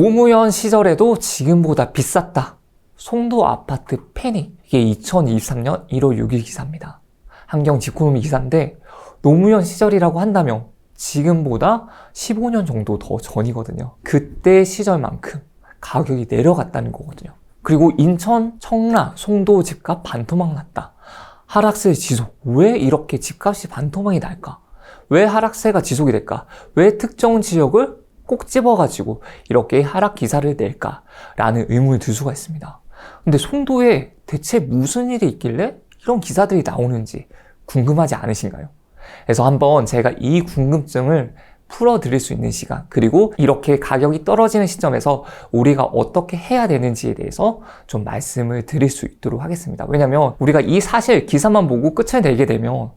노무현 시절에도 지금보다 비쌌다. 송도 아파트 패닉. 이게 2023년 1월 6일 기사입니다. 한경 지코노미 기사인데 노무현 시절이라고 한다면 지금보다 15년 정도 더 전이거든요. 그때 시절만큼 가격이 내려갔다는 거거든요. 그리고 인천, 청라, 송도 집값 반토막 났다. 하락세 지속. 왜 이렇게 집값이 반토막이 날까? 왜 하락세가 지속이 될까? 왜 특정 지역을 꼭 집어가지고 이렇게 하락 기사를 낼까라는 의문을 들 수가 있습니다. 근데 송도에 대체 무슨 일이 있길래 이런 기사들이 나오는지 궁금하지 않으신가요? 그래서 한번 제가 이 궁금증을 풀어드릴 수 있는 시간, 그리고 이렇게 가격이 떨어지는 시점에서 우리가 어떻게 해야 되는지에 대해서 좀 말씀을 드릴 수 있도록 하겠습니다. 왜냐면 우리가 이 사실 기사만 보고 끝을 내게 되면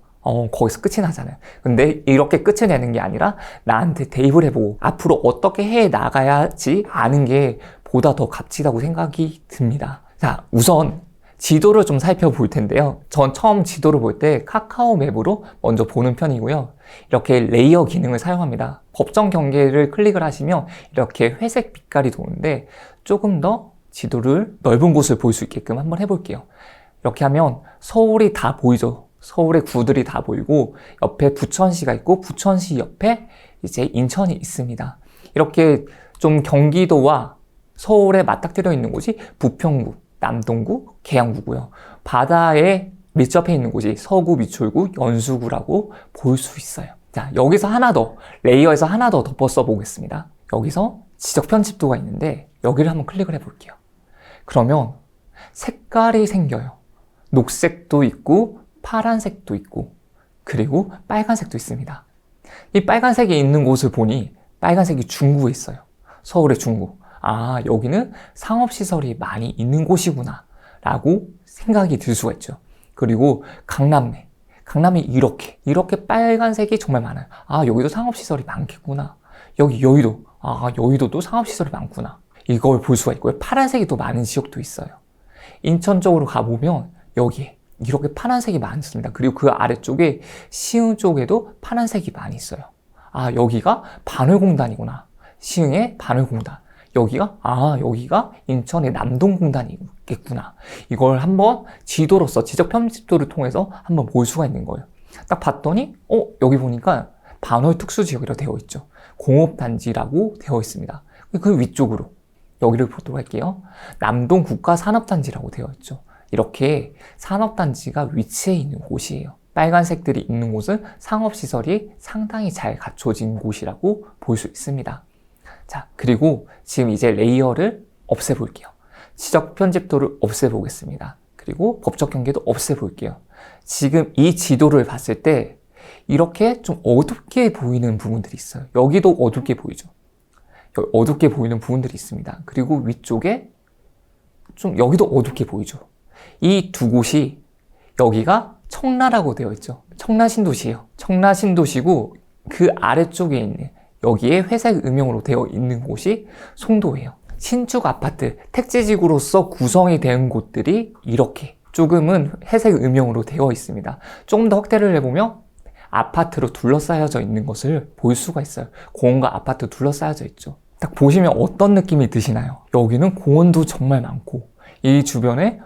거기서 끝이 나잖아요. 근데 이렇게 끝을 내는 게 아니라 나한테 대입을 해보고 앞으로 어떻게 해 나가야지 아는 게 보다 더 값지다고 생각이 듭니다. 자, 우선 지도를 좀 살펴볼 텐데요. 전 처음 지도를 볼 때 카카오 맵으로 먼저 보는 편이고요. 이렇게 레이어 기능을 사용합니다. 법정 경계를 클릭을 하시면 이렇게 회색 빛깔이 도는데 조금 더 지도를 넓은 곳을 볼 수 있게끔 한번 해볼게요. 이렇게 하면 서울이 다 보이죠. 서울의 구들이 다 보이고 옆에 부천시가 있고 부천시 옆에 이제 인천이 있습니다. 이렇게 좀 경기도와 서울에 맞닥뜨려 있는 곳이 부평구, 남동구, 계양구고요. 바다에 밀접해 있는 곳이 서구, 미추홀구, 연수구라고 볼 수 있어요. 자, 여기서 하나 더, 레이어에서 하나 더 덮어 써보겠습니다. 여기서 지적 편집도가 있는데 여기를 한번 클릭을 해볼게요. 그러면 색깔이 생겨요. 녹색도 있고 파란색도 있고 그리고 빨간색도 있습니다. 이 빨간색이 있는 곳을 보니 빨간색이 중구에 있어요. 서울의 중구. 아, 여기는 상업시설이 많이 있는 곳이구나 라고 생각이 들 수가 있죠. 그리고 강남에 이렇게 빨간색이 정말 많아요. 아, 여기도 상업시설이 많겠구나. 여기 여의도, 아, 여의도도 상업시설이 많구나. 이걸 볼 수가 있고요. 파란색이 더 많은 지역도 있어요. 인천 쪽으로 가보면 여기에 이렇게 파란색이 많습니다. 그리고 그 아래쪽에 시흥 쪽에도 파란색이 많이 있어요. 아, 여기가 반월공단이구나. 시흥의 반월공단. 여기가 인천의 남동공단이 있겠구나. 이걸 한번 지도로서 지적 편집도를 통해서 한번 볼 수가 있는 거예요. 딱 봤더니 여기 보니까 반월 특수지역이라고 되어 있죠. 공업단지라고 되어 있습니다. 그 위쪽으로 여기를 보도록 할게요. 남동 국가산업단지라고 되어 있죠. 이렇게 산업단지가 위치해 있는 곳이에요. 빨간색들이 있는 곳은 상업시설이 상당히 잘 갖춰진 곳이라고 볼 수 있습니다. 자, 그리고 지금 이제 레이어를 없애볼게요. 지적 편집도를 없애보겠습니다. 그리고 법적 경계도 없애볼게요. 지금 이 지도를 봤을 때 이렇게 좀 어둡게 보이는 부분들이 있어요. 여기도 어둡게 보이죠. 여기 어둡게 보이는 부분들이 있습니다. 그리고 위쪽에 좀 여기도 어둡게 보이죠. 이 두 곳이 여기가 청라라고 되어 있죠. 청라신도시예요. 청라신도시고 그 아래쪽에 있는 여기에 회색 음영으로 되어 있는 곳이 송도예요. 신축 아파트, 택지지구로서 구성이 된 곳들이 이렇게 조금은 회색 음영으로 되어 있습니다. 조금 더 확대를 해보면 아파트로 둘러싸여져 있는 것을 볼 수가 있어요. 공원과 아파트 둘러싸여져 있죠. 딱 보시면 어떤 느낌이 드시나요? 여기는 공원도 정말 많고 이 주변에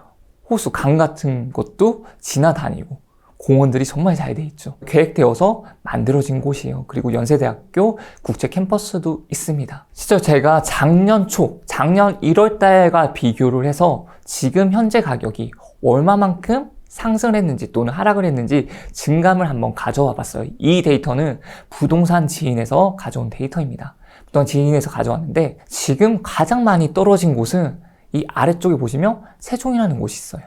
호수, 강 같은 것도 지나다니고 공원들이 정말 잘 돼 있죠. 계획되어서 만들어진 곳이에요. 그리고 연세대학교 국제 캠퍼스도 있습니다. 진짜 제가 작년 1월 달과 비교를 해서 지금 현재 가격이 얼마만큼 상승을 했는지 또는 하락을 했는지 증감을 한번 가져와 봤어요. 이 데이터는 부동산 지인에서 가져온 데이터입니다. 부동산 지인에서 가져왔는데 지금 가장 많이 떨어진 곳은 이 아래쪽에 보시면 세종이라는 곳이 있어요.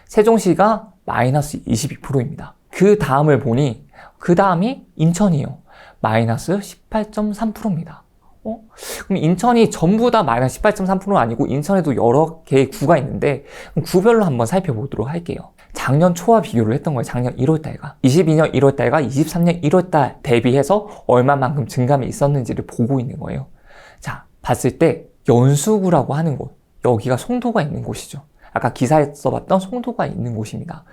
세종시가 마이너스 22%입니다. 그 다음을 보니 그 다음이 인천이에요. 마이너스 18.3%입니다. 그럼 인천이 전부 다 마이너스 18.3%는 아니고 인천에도 여러 개의 구가 있는데 구별로 한번 살펴보도록 할게요. 작년 초와 비교를 했던 거예요. 작년 1월달과 22년 1월달과 23년 1월달 대비해서 얼마만큼 증감이 있었는지를 보고 있는 거예요. 자, 봤을 때 연수구라고 하는 곳, 여기가 송도가 있는 곳이죠. 아까 기사에 써봤던 송도가 있는 곳입니다.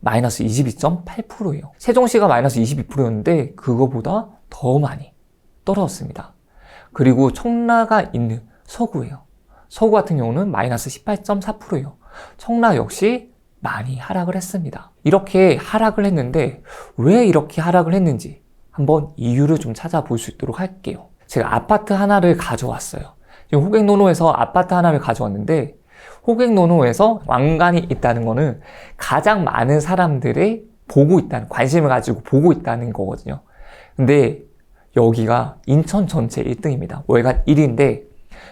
마이너스 22.8%예요. 세종시가 마이너스 22%였는데 그거보다 더 많이 떨어졌습니다. 그리고 청라가 있는 서구예요. 서구 같은 경우는 마이너스 18.4%예요. 청라 역시 많이 하락을 했습니다. 이렇게 하락을 했는데 왜 이렇게 하락을 했는지 한번 이유를 좀 찾아볼 수 있도록 할게요. 제가 아파트 하나를 가져왔어요. 지금 호객노노에서 아파트 하나를 가져왔는데 호객노노에서 왕관이 있다는 거는 가장 많은 사람들이 보고 있다는, 관심을 가지고 보고 있다는 거거든요. 근데 여기가 인천 전체 1등입니다. 월간 1위인데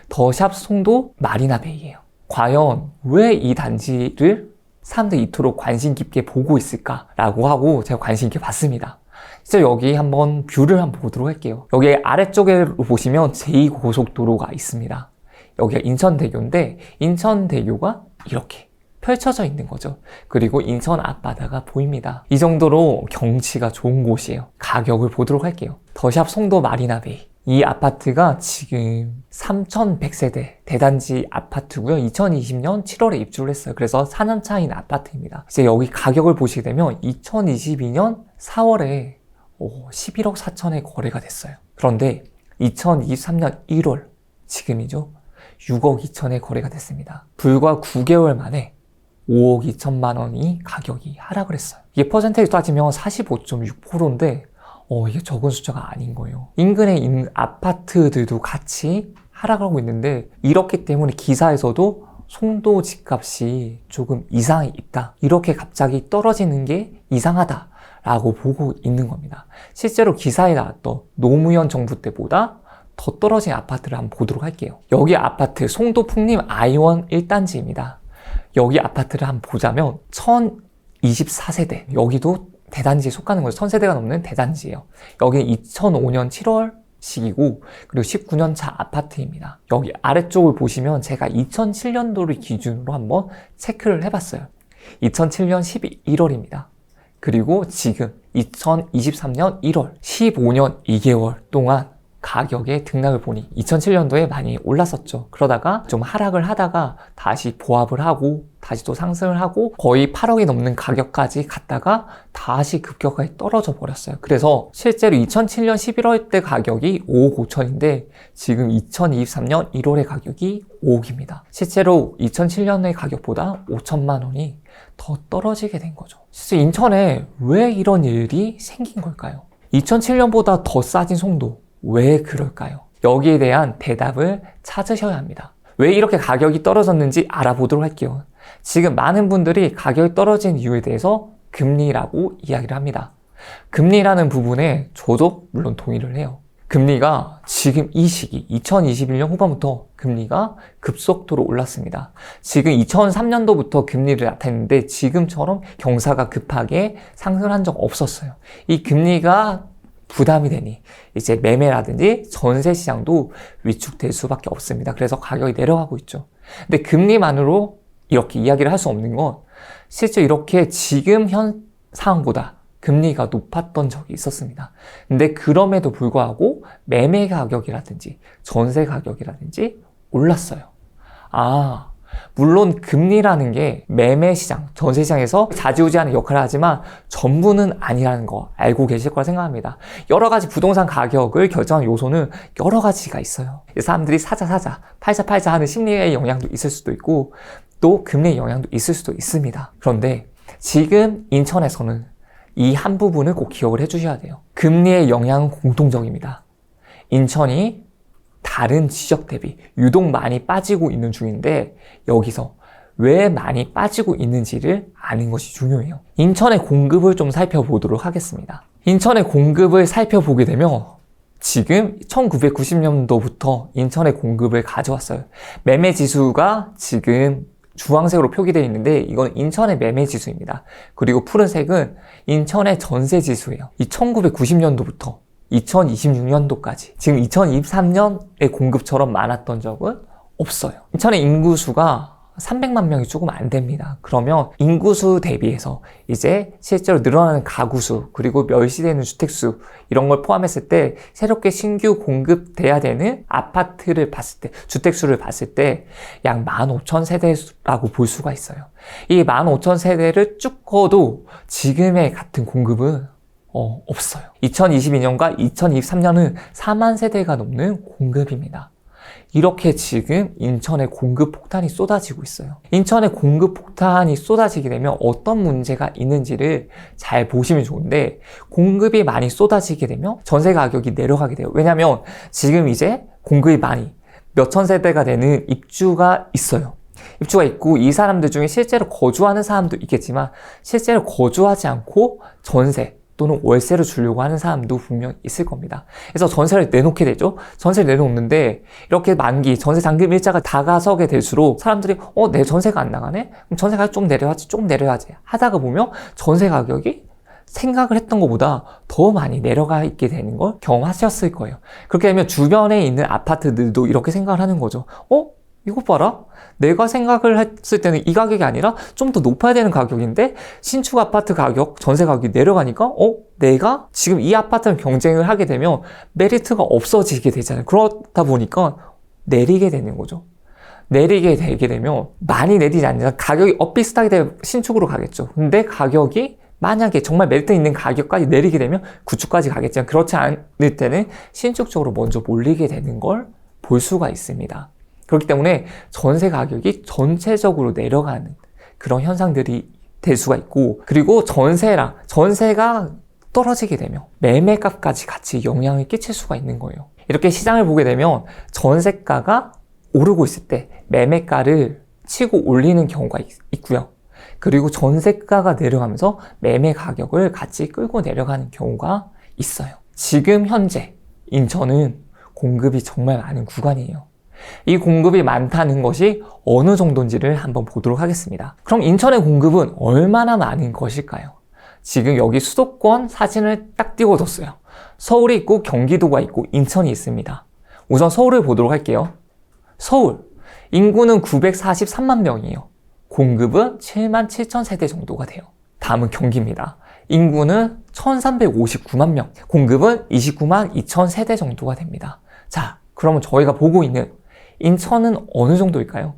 더샵 송도 마리나베이예요. 과연 왜 이 단지를 사람들이 이토록 관심 깊게 보고 있을까라고 하고 제가 관심 있게 봤습니다. 진짜 여기 한번 뷰를 한번 보도록 할게요. 여기 아래쪽에 보시면 제2고속도로가 있습니다. 여기가 인천대교인데 인천대교가 이렇게 펼쳐져 있는 거죠. 그리고 인천 앞바다가 보입니다. 이 정도로 경치가 좋은 곳이에요. 가격을 보도록 할게요. 더샵 송도 마리나베이. 이 아파트가 지금 3,100세대 대단지 아파트고요. 2020년 7월에 입주를 했어요. 그래서 4년 차인 아파트입니다. 이제 여기 가격을 보시게 되면 2022년 4월에 11억 4천에 거래가 됐어요. 그런데 2023년 1월 지금이죠. 6억 2천에 거래가 됐습니다. 불과 9개월 만에 5억 2천만 원이 가격이 하락을 했어요. 이게 퍼센테이지 따지면 45.6%인데 이게 적은 숫자가 아닌 거예요. 인근에 있는 아파트들도 같이 하락하고 있는데 이렇기 때문에 기사에서도 송도 집값이 조금 이상이 있다. 이렇게 갑자기 떨어지는 게 이상하다 라고 보고 있는 겁니다. 실제로 기사에 나왔던 노무현 정부 때보다 더 떨어진 아파트를 한번 보도록 할게요. 여기 아파트 송도 풍림 아이원 1단지입니다. 여기 아파트를 한번 보자면 1024세대. 여기도 대단지에 속하는 거죠. 1000세대가 넘는 대단지예요. 여기는 2005년 7월 시기고 그리고 19년 차 아파트입니다. 여기 아래쪽을 보시면 제가 2007년도를 기준으로 한번 체크를 해봤어요. 2007년 11월입니다. 그리고 지금 2023년 1월 15년 2개월 동안 가격의 등락을 보니 2007년도에 많이 올랐었죠. 그러다가 좀 하락을 하다가 다시 보합을 하고 다시 또 상승을 하고 거의 8억이 넘는 가격까지 갔다가 다시 급격하게 떨어져 버렸어요. 그래서 실제로 2007년 11월 때 가격이 5억 5천인데 지금 2023년 1월의 가격이 5억입니다. 실제로 2007년의 가격보다 5천만 원이 더 떨어지게 된 거죠. 실제 인천에 왜 이런 일이 생긴 걸까요? 2007년보다 더 싸진 송도 왜 그럴까요? 여기에 대한 대답을 찾으셔야 합니다. 왜 이렇게 가격이 떨어졌는지 알아보도록 할게요. 지금 많은 분들이 가격이 떨어진 이유에 대해서 금리라고 이야기를 합니다. 금리라는 부분에 저도 물론 동의를 해요. 금리가 지금 이 시기 2021년 후반부터 금리가 급속도로 올랐습니다. 지금 2003년도부터 금리를 나타냈는데 지금처럼 경사가 급하게 상승한 적 없었어요. 이 금리가 부담이 되니 이제 매매라든지 전세 시장도 위축될 수밖에 없습니다. 그래서 가격이 내려가고 있죠. 근데 금리만으로 이렇게 이야기를 할 수 없는 건 실제 이렇게 지금 현 상황보다 금리가 높았던 적이 있었습니다. 근데 그럼에도 불구하고 매매 가격이라든지 전세 가격이라든지 올랐어요. 물론 금리라는 게 매매 시장, 전세 시장에서 좌지우지하는 역할을 하지만 전부는 아니라는 거 알고 계실 거라 생각합니다. 여러 가지 부동산 가격을 결정하는 요소는 여러 가지가 있어요. 사람들이 사자, 팔자 하는 심리의 영향도 있을 수도 있고 또 금리의 영향도 있을 수도 있습니다. 그런데 지금 인천에서는 이 한 부분을 꼭 기억을 해주셔야 돼요. 금리의 영향은 공통적입니다. 인천이 다른 지역 대비 유독 많이 빠지고 있는 중인데 여기서 왜 많이 빠지고 있는지를 아는 것이 중요해요. 인천의 공급을 좀 살펴보도록 하겠습니다. 인천의 공급을 살펴보게 되면 지금 1990년도부터 인천의 공급을 가져왔어요. 매매 지수가 지금 주황색으로 표기되어 있는데 이건 인천의 매매 지수입니다. 그리고 푸른색은 인천의 전세 지수예요. 이 1990년도부터 2026년도까지 지금 2023년의 공급처럼 많았던 적은 없어요. 인천의 인구수가 300만 명이 조금 안 됩니다. 그러면 인구수 대비해서 이제 실제로 늘어나는 가구수 그리고 멸시되는 주택수 이런 걸 포함했을 때 새롭게 신규 공급돼야 되는 아파트를 봤을 때 주택수를 봤을 때 약 15,000세대라고 볼 수가 있어요. 이 15,000세대를 쭉 꺼도 지금의 같은 공급은 없어요. 2022년과 2023년은 4만 세대가 넘는 공급입니다. 이렇게 지금 인천에 공급 폭탄이 쏟아지고 있어요. 인천에 공급 폭탄이 쏟아지게 되면 어떤 문제가 있는지를 잘 보시면 좋은데, 공급이 많이 쏟아지게 되면 전세 가격이 내려가게 돼요. 왜냐면 지금 이제 공급이 많이 몇천 세대가 되는 입주가 있어요. 입주가 있고 이 사람들 중에 실제로 거주하는 사람도 있겠지만 실제로 거주하지 않고 전세 또는 월세를 주려고 하는 사람도 분명 있을 겁니다. 그래서 전세를 내놓게 되죠. 전세를 내놓는데 이렇게 만기, 전세 잔금 일자가 다가서게 될수록 사람들이 내 전세가 안 나가네? 그럼 전세 가격 좀 내려야지 하다가 보면 전세 가격이 생각을 했던 것보다 더 많이 내려가 있게 되는 걸 경험하셨을 거예요. 그렇게 되면 주변에 있는 아파트들도 이렇게 생각을 하는 거죠. 이거 봐라. 내가 생각을 했을 때는 이 가격이 아니라 좀 더 높아야 되는 가격인데 신축 아파트 가격, 전세 가격이 내려가니까 내가 지금 이 아파트랑 경쟁을 하게 되면 메리트가 없어지게 되잖아요. 그러다 보니까 내리게 되는 거죠. 내리게 되게 되면 많이 내리지 않는 가격이 비슷하게 되면 신축으로 가겠죠. 근데 가격이 만약에 정말 메리트 있는 가격까지 내리게 되면 구축까지 가겠지만 그렇지 않을 때는 신축 쪽으로 먼저 몰리게 되는 걸 볼 수가 있습니다. 그렇기 때문에 전세 가격이 전체적으로 내려가는 그런 현상들이 될 수가 있고, 그리고 전세가 떨어지게 되면 매매값까지 같이 영향을 끼칠 수가 있는 거예요. 이렇게 시장을 보게 되면 전세가가 오르고 있을 때 매매가를 치고 올리는 경우가 있고요. 그리고 전세가가 내려가면서 매매 가격을 같이 끌고 내려가는 경우가 있어요. 지금 현재 인천은 공급이 정말 많은 구간이에요. 이 공급이 많다는 것이 어느 정도인지를 한번 보도록 하겠습니다. 그럼 인천의 공급은 얼마나 많은 것일까요? 지금 여기 수도권 사진을 딱 띄워뒀어요. 서울이 있고 경기도가 있고 인천이 있습니다. 우선 서울을 보도록 할게요. 서울 인구는 943만 명이에요. 공급은 7만 7천 세대 정도가 돼요. 다음은 경기입니다. 인구는 1359만 명, 공급은 29만 2천 세대 정도가 됩니다. 자, 그러면 저희가 보고 있는 인천은 어느 정도일까요?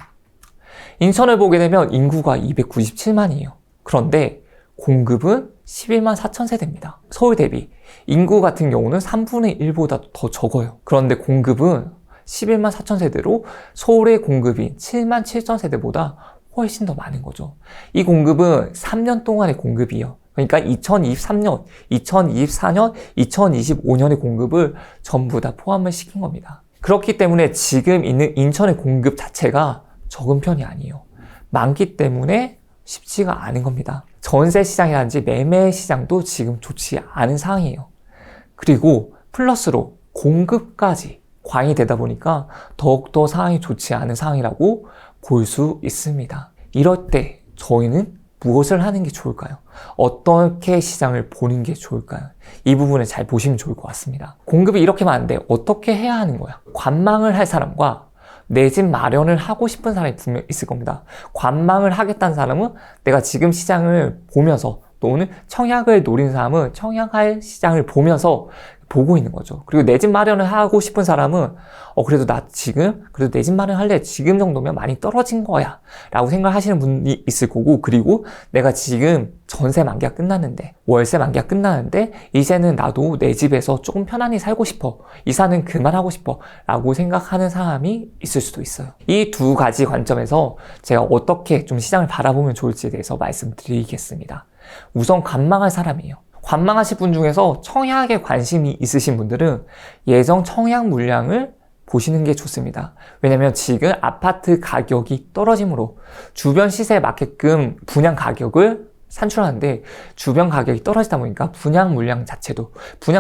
인천을 보게 되면 인구가 297만이에요. 그런데 공급은 11만 4천 세대입니다. 서울 대비 인구 같은 경우는 3분의 1보다 더 적어요. 그런데 공급은 11만 4천 세대로 서울의 공급이 7만 7천 세대보다 훨씬 더 많은 거죠. 이 공급은 3년 동안의 공급이에요. 그러니까 2023년, 2024년, 2025년의 공급을 전부 다 포함을 시킨 겁니다. 그렇기 때문에 지금 있는 인천의 공급 자체가 적은 편이 아니에요. 많기 때문에 쉽지가 않은 겁니다. 전세 시장이라든지 매매 시장도 지금 좋지 않은 상황이에요. 그리고 플러스로 공급까지 과잉이 되다 보니까 더욱더 상황이 좋지 않은 상황이라고 볼 수 있습니다. 이럴 때 저희는 무엇을 하는 게 좋을까요? 어떻게 시장을 보는 게 좋을까요? 이 부분을 잘 보시면 좋을 것 같습니다. 공급이 이렇게 많은데 어떻게 해야 하는 거야? 관망을 할 사람과 내 집 마련을 하고 싶은 사람이 분명 있을 겁니다. 관망을 하겠다는 사람은 내가 지금 시장을 보면서, 또는 청약을 노린 사람은 청약할 시장을 보면서 보고 있는 거죠. 그리고 내 집 마련을 하고 싶은 사람은 그래도 나 지금 그래도 내 집 마련할래, 지금 정도면 많이 떨어진 거야 라고 생각하시는 분이 있을 거고, 그리고 내가 지금 전세 만기가 끝났는데, 월세 만기가 끝나는데 이제는 나도 내 집에서 조금 편안히 살고 싶어, 이사는 그만하고 싶어 라고 생각하는 사람이 있을 수도 있어요. 이 두 가지 관점에서 제가 어떻게 좀 시장을 바라보면 좋을지에 대해서 말씀드리겠습니다. 우선 관망할 사람이에요. 관망하실 분 중에서 청약에 관심이 있으신 분들은 예정 청약 물량을 보시는 게 좋습니다. 왜냐면 지금 아파트 가격이 떨어짐으로 주변 시세에 맞게끔 분양 가격을 산출하는데, 주변 가격이 떨어지다 보니까 분양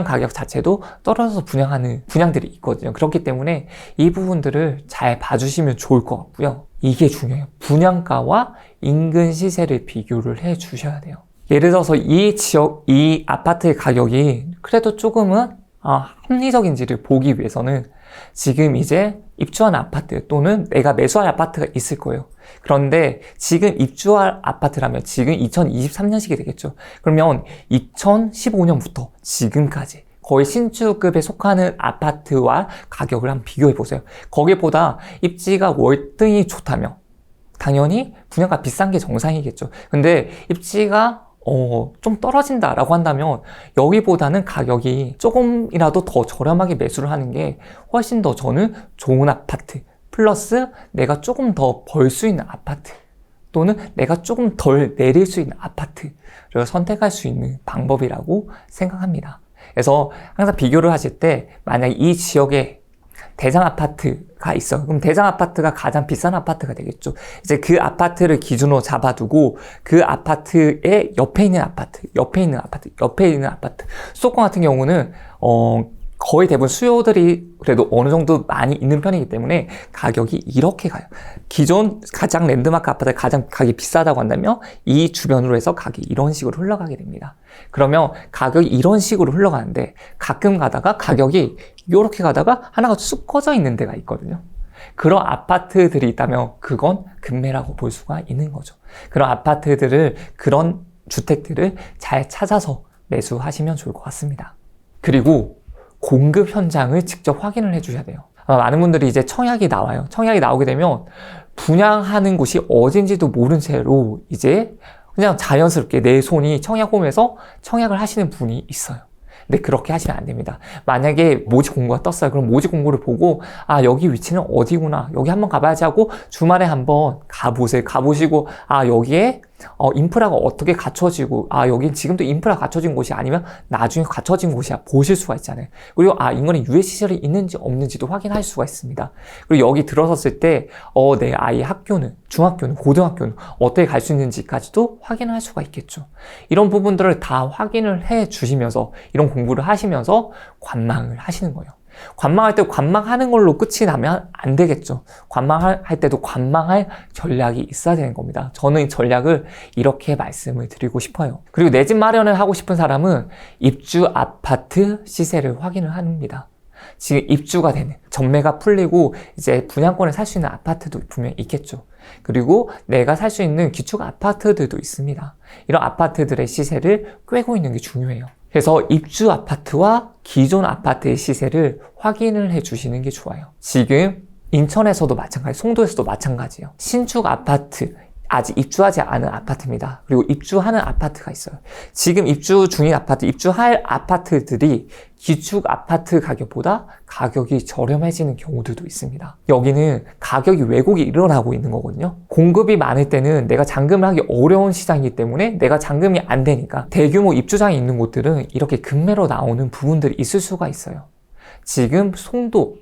가격 자체도 떨어져서 분양하는 분양들이 있거든요. 그렇기 때문에 이 부분들을 잘 봐주시면 좋을 것 같고요. 이게 중요해요. 분양가와 인근 시세를 비교를 해 주셔야 돼요. 예를 들어서 이 지역, 이 아파트의 가격이 그래도 조금은 합리적인지를 보기 위해서는 지금 이제 입주한 아파트 또는 내가 매수할 아파트가 있을 거예요. 그런데 지금 입주할 아파트라면 지금 2023년식이 되겠죠. 그러면 2015년부터 지금까지 거의 신축급에 속하는 아파트와 가격을 한번 비교해 보세요. 거기보다 입지가 월등히 좋다면 당연히 분양가 비싼 게 정상이겠죠. 근데 입지가 좀 떨어진다라고 한다면 여기보다는 가격이 조금이라도 더 저렴하게 매수를 하는 게 훨씬 더 저는 좋은 아파트 플러스 내가 조금 더 벌 수 있는 아파트 또는 내가 조금 덜 내릴 수 있는 아파트를 선택할 수 있는 방법이라고 생각합니다. 그래서 항상 비교를 하실 때 만약 이 지역에 대장 아파트가 있어. 그럼 대장 아파트가 가장 비싼 아파트가 되겠죠. 이제 그 아파트를 기준으로 잡아두고 그 아파트의 옆에 있는 아파트, 옆에 있는 아파트, 옆에 있는 아파트. 수도권 같은 경우는 거의 대부분 수요들이 그래도 어느 정도 많이 있는 편이기 때문에 가격이 이렇게 가요. 기존 가장 랜드마크 아파트가 가장 가격이 비싸다고 한다면 이 주변으로 해서 가격이 이런 식으로 흘러가게 됩니다. 그러면 가격이 이런 식으로 흘러가는데 가끔 가다가 가격이 이렇게 가다가 하나가 쑥 꺼져 있는 데가 있거든요. 그런 아파트들이 있다면 그건 급매라고 볼 수가 있는 거죠. 그런 아파트들을, 그런 주택들을 잘 찾아서 매수하시면 좋을 것 같습니다. 그리고 공급 현장을 직접 확인을 해주셔야 돼요. 많은 분들이 이제 청약이 나와요. 청약이 나오게 되면 분양하는 곳이 어딘지도 모른 채로 이제 그냥 자연스럽게 내 손이 청약홈에서 청약을 하시는 분이 있어요. 근데 그렇게 하시면 안 됩니다. 만약에 모집 공고가 떴어요. 그럼 모집 공고를 보고 여기 위치는 어디구나. 여기 한번 가봐야지 하고 주말에 한번 가보세요. 가보시고 여기에 인프라가 어떻게 갖춰지고 여긴 지금도 인프라 갖춰진 곳이 아니면 나중에 갖춰진 곳이야 보실 수가 있잖아요. 그리고 인근에 유해시설이 있는지 없는지도 확인할 수가 있습니다. 그리고 여기 들어섰을 때 내 아이 학교는, 중학교는, 고등학교는 어떻게 갈 수 있는지까지도 확인할 수가 있겠죠. 이런 부분들을 다 확인을 해 주시면서 이런 공부를 하시면서 관망을 하시는 거예요. 관망할 때 관망하는 걸로 끝이 나면 안 되겠죠. 관망할 때도 관망할 전략이 있어야 되는 겁니다. 저는 이 전략을 이렇게 말씀을 드리고 싶어요. 그리고 내 집 마련을 하고 싶은 사람은 입주 아파트 시세를 확인을 합니다. 지금 입주가 되는, 전매가 풀리고 이제 분양권을 살 수 있는 아파트도 분명히 있겠죠. 그리고 내가 살 수 있는 기축 아파트들도 있습니다. 이런 아파트들의 시세를 꿰고 있는 게 중요해요. 그래서 입주 아파트와 기존 아파트의 시세를 확인을 해 주시는 게 좋아요. 지금 인천에서도 마찬가지, 송도에서도 마찬가지예요. 신축 아파트, 아직 입주하지 않은 아파트입니다. 그리고 입주하는 아파트가 있어요. 지금 입주 중인 아파트, 입주할 아파트들이 기축 아파트 가격보다 가격이 저렴해지는 경우들도 있습니다. 여기는 가격이 왜곡이 일어나고 있는 거거든요. 공급이 많을 때는 내가 잔금을 하기 어려운 시장이기 때문에 내가 잔금이 안 되니까 대규모 입주장이 있는 곳들은 이렇게 급매로 나오는 부분들이 있을 수가 있어요. 지금 송도,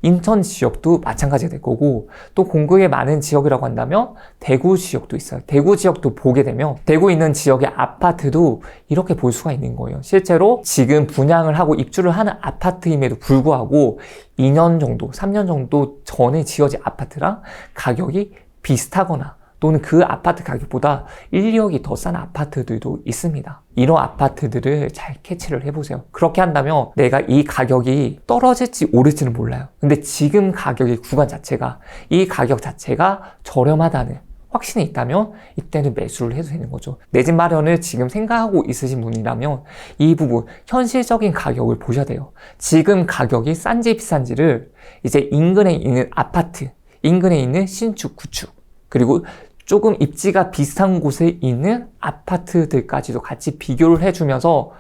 인천 지역도 마찬가지가 될 거고 또 공급이 많은 지역이라고 한다면 대구 지역도 있어요. 대구 지역도 보게 되면 대구에 있는 지역의 아파트도 이렇게 볼 수가 있는 거예요. 실제로 지금 분양을 하고 입주를 하는 아파트임에도 불구하고 2년 정도, 3년 정도 전에 지어진 아파트랑 가격이 비슷하거나 또는 그 아파트 가격보다 1, 2억이 더 싼 아파트들도 있습니다. 이런 아파트들을 잘 캐치를 해보세요. 그렇게 한다면 내가 이 가격이 떨어질지 오를지는 몰라요. 근데 지금 가격의 구간 자체가, 이 가격 자체가 저렴하다는 확신이 있다면 이때는 매수를 해도 되는 거죠. 내 집 마련을 지금 생각하고 있으신 분이라면 이 부분, 현실적인 가격을 보셔야 돼요. 지금 가격이 싼지 비싼지를 이제 인근에 있는 아파트, 인근에 있는 신축, 구축, 그리고 조금 입지가 비슷한 곳에 있는 아파트들까지도 같이 비교를 해주면서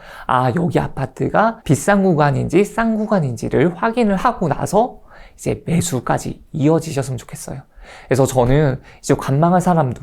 여기 아파트가 비싼 구간인지 싼 구간인지를 확인을 하고 나서 이제 매수까지 이어지셨으면 좋겠어요. 그래서 저는 이제 관망할 사람도,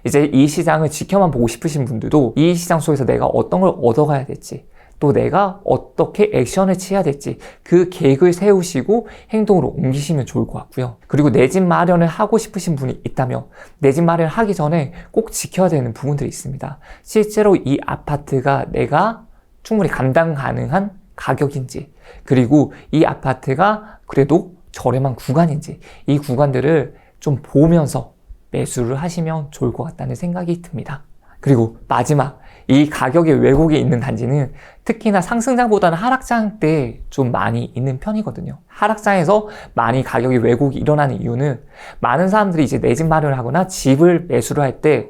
이제 이 시장을 지켜만 보고 싶으신 분들도 이 시장 속에서 내가 어떤 걸 얻어가야 될지, 또 내가 어떻게 액션을 취해야 될지 그 계획을 세우시고 행동으로 옮기시면 좋을 것 같고요. 그리고 내 집 마련을 하고 싶으신 분이 있다면 내 집 마련을 하기 전에 꼭 지켜야 되는 부분들이 있습니다. 실제로 이 아파트가 내가 충분히 감당 가능한 가격인지, 그리고 이 아파트가 그래도 저렴한 구간인지, 이 구간들을 좀 보면서 매수를 하시면 좋을 것 같다는 생각이 듭니다. 그리고 마지막, 이 가격의 왜곡이 있는 단지는 특히나 상승장보다는 하락장 때 좀 많이 있는 편이거든요. 하락장에서 많이 가격의 왜곡이 일어나는 이유는 많은 사람들이 이제 내 집 마련을 하거나 집을 매수를 할 때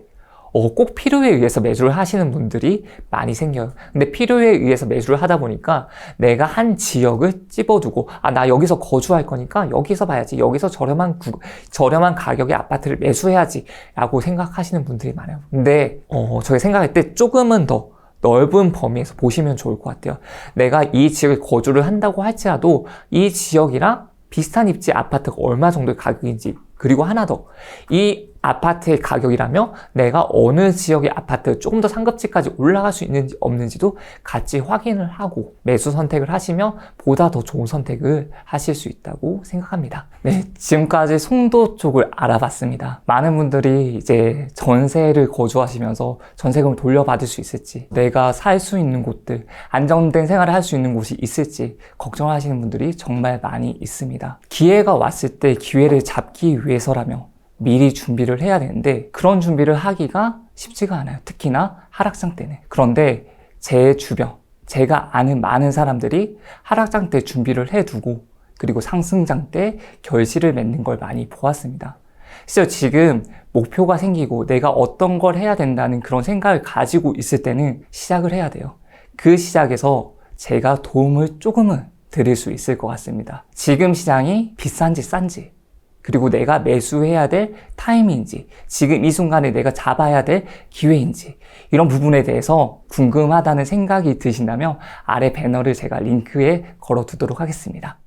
꼭 필요에 의해서 매수를 하시는 분들이 많이 생겨요. 근데 필요에 의해서 매수를 하다 보니까 내가 한 지역을 찝어두고, 나 여기서 거주할 거니까 여기서 봐야지. 여기서 저렴한 가격의 아파트를 매수해야지. 라고 생각하시는 분들이 많아요. 근데, 저희 생각할 때 조금은 더 넓은 범위에서 보시면 좋을 것 같아요. 내가 이 지역에 거주를 한다고 할지라도 이 지역이랑 비슷한 입지 아파트가 얼마 정도의 가격인지, 그리고 하나 더, 이 아파트의 가격이라면 내가 어느 지역의 아파트 조금 더 상급지까지 올라갈 수 있는지 없는지도 같이 확인을 하고 매수 선택을 하시면 보다 더 좋은 선택을 하실 수 있다고 생각합니다. 네, 지금까지 송도 쪽을 알아봤습니다. 많은 분들이 이제 전세를 거주하시면서 전세금을 돌려받을 수 있을지, 내가 살 수 있는 곳들, 안정된 생활을 할 수 있는 곳이 있을지 걱정하시는 분들이 정말 많이 있습니다. 기회가 왔을 때 기회를 잡기 위해서라면 미리 준비를 해야 되는데 그런 준비를 하기가 쉽지가 않아요. 특히나 하락장 때는. 그런데 제 주변, 제가 아는 많은 사람들이 하락장 때 준비를 해두고 그리고 상승장 때 결실을 맺는 걸 많이 보았습니다. 실제로 지금 목표가 생기고 내가 어떤 걸 해야 된다는 그런 생각을 가지고 있을 때는 시작을 해야 돼요. 그 시작에서 제가 도움을 조금은 드릴 수 있을 것 같습니다. 지금 시장이 비싼지 싼지, 그리고 내가 매수해야 될 타이밍인지, 지금 이 순간에 내가 잡아야 될 기회인지, 이런 부분에 대해서 궁금하다는 생각이 드신다면 아래 배너를 제가 링크에 걸어두도록 하겠습니다.